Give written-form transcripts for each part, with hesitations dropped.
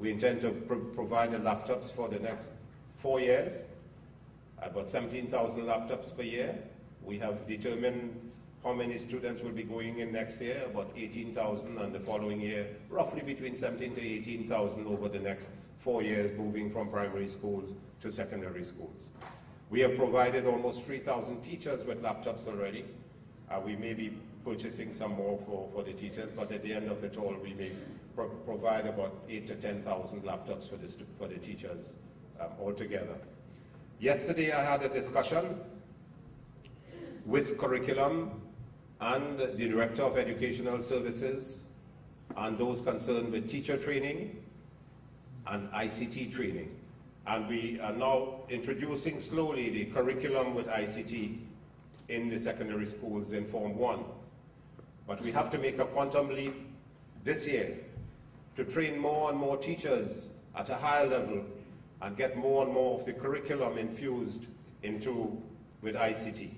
We intend to provide the laptops for the next 4 years, about 17,000 laptops per year. We have determined how many students will be going in next year, about 18,000, and the following year, roughly between 17,000 to 18,000 over the next 4 years, moving from primary schools to secondary schools. We have provided almost 3,000 teachers with laptops already. We may be purchasing some more for the teachers, but at the end of it all, we may provide about 8,000 to 10,000 laptops for the teachers altogether. Yesterday, I had a discussion with curriculum and the Director of Educational Services and those concerned with teacher training and ICT training. And we are now introducing slowly the curriculum with ICT in the secondary schools in Form 1. But we have to make a quantum leap this year to train more and more teachers at a higher level and get more and more of the curriculum infused with ICT.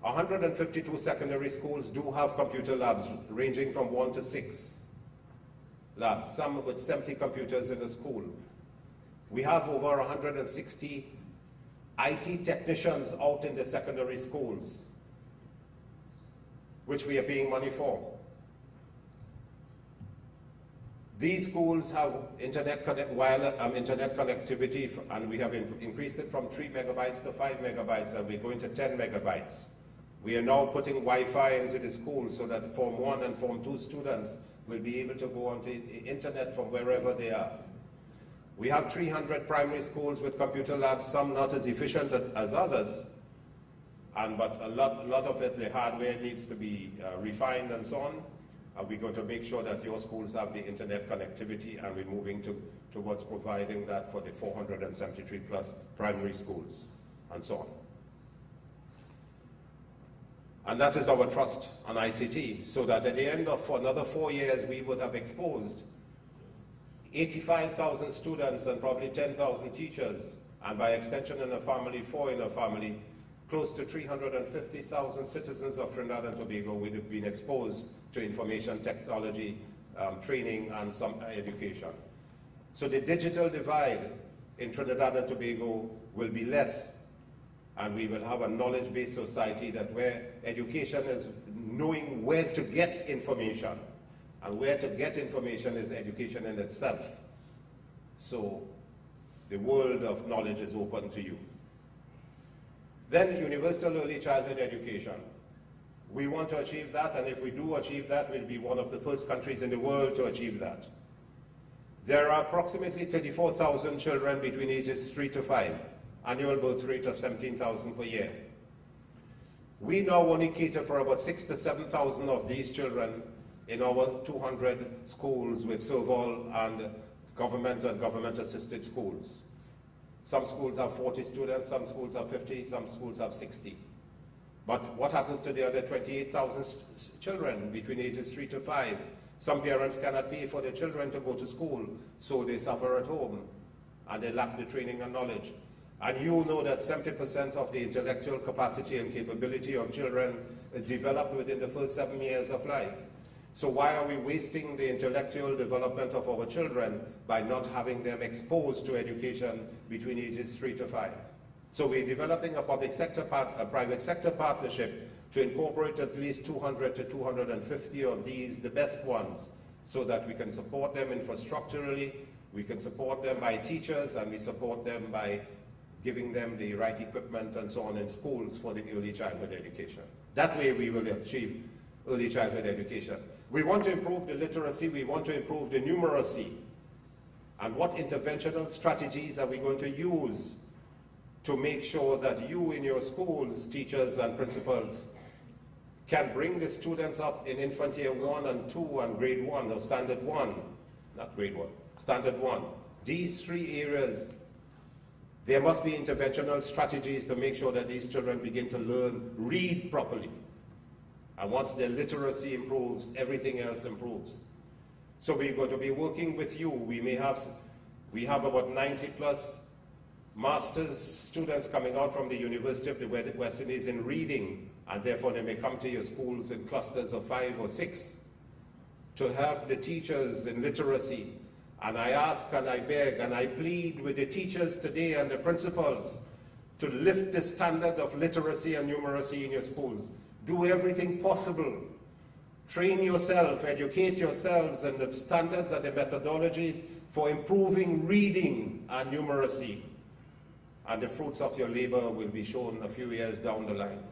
152 secondary schools do have computer labs ranging from 1 to 6 labs, some with 70 computers in the school. We have over 160 IT technicians out in the secondary schools, which we are paying money for. These schools have internet connectivity, and we have increased it from 3 megabytes to 5 megabytes, and we're going to 10 megabytes. We are now putting Wi-Fi into the schools so that Form 1 and Form 2 students will be able to go onto the internet from wherever they are. We have 300 primary schools with computer labs, some not as efficient as others, but a lot of it, the hardware needs to be refined and so on. We're going to make sure that your schools have the internet connectivity, and we're moving towards providing that for the 473 plus primary schools and so on. And that is our trust on ICT, so that at the end of another 4 years, we would have exposed 85,000 students and probably 10,000 teachers, and by extension in a family, 4 in a family, close to 350,000 citizens of Trinidad and Tobago would have been exposed to information technology, training, and some education. So the digital divide in Trinidad and Tobago will be less, and we will have a knowledge-based society that where education is knowing where to get information, and where to get information is education in itself. So the world of knowledge is open to you. Then universal early childhood education. We want to achieve that, and if we do achieve that, we'll be one of the first countries in the world to achieve that. There are approximately 34,000 children between ages 3 to 5, annual birth rate of 17,000 per year. We now only cater for about 6,000 to 7,000 of these children in our 200 schools with Serval and government-assisted schools. Some schools have 40 students, some schools have 50, some schools have 60. But what happens to the other 28,000 children between ages 3 to 5? Some parents cannot pay for their children to go to school, so they suffer at home, and they lack the training and knowledge. And you know that 70% of the intellectual capacity and capability of children is developed within the first 7 years of life. So why are we wasting the intellectual development of our children by not having them exposed to education between ages 3 to 5? So we're developing a private sector partnership to incorporate at least 200 to 250 of these, the best ones, so that we can support them infrastructurally, we can support them by teachers, and we support them by giving them the right equipment and so on in schools for the early childhood education. That way we will achieve early childhood education. We want to improve the literacy, we want to improve the numeracy. And what interventional strategies are we going to use to make sure that you in your schools, teachers and principals, can bring the students up in infant year 1 and 2 and grade 1, or standard 1, not grade 1, standard 1. These 3 areas, there must be interventional strategies to make sure that these children begin to read properly. And once their literacy improves, everything else improves. So we're going to be working with you. We have about 90 plus master's students coming out from the University of the West Indies in reading, and therefore they may come to your schools in clusters of 5 or 6 to help the teachers in literacy And I ask and I beg and I plead with the teachers today and the principals to lift the standard of literacy and numeracy in your schools. Do everything possible. Train yourself, educate yourselves in the standards and the methodologies for improving reading and numeracy. And the fruits of your labor will be shown a few years down the line.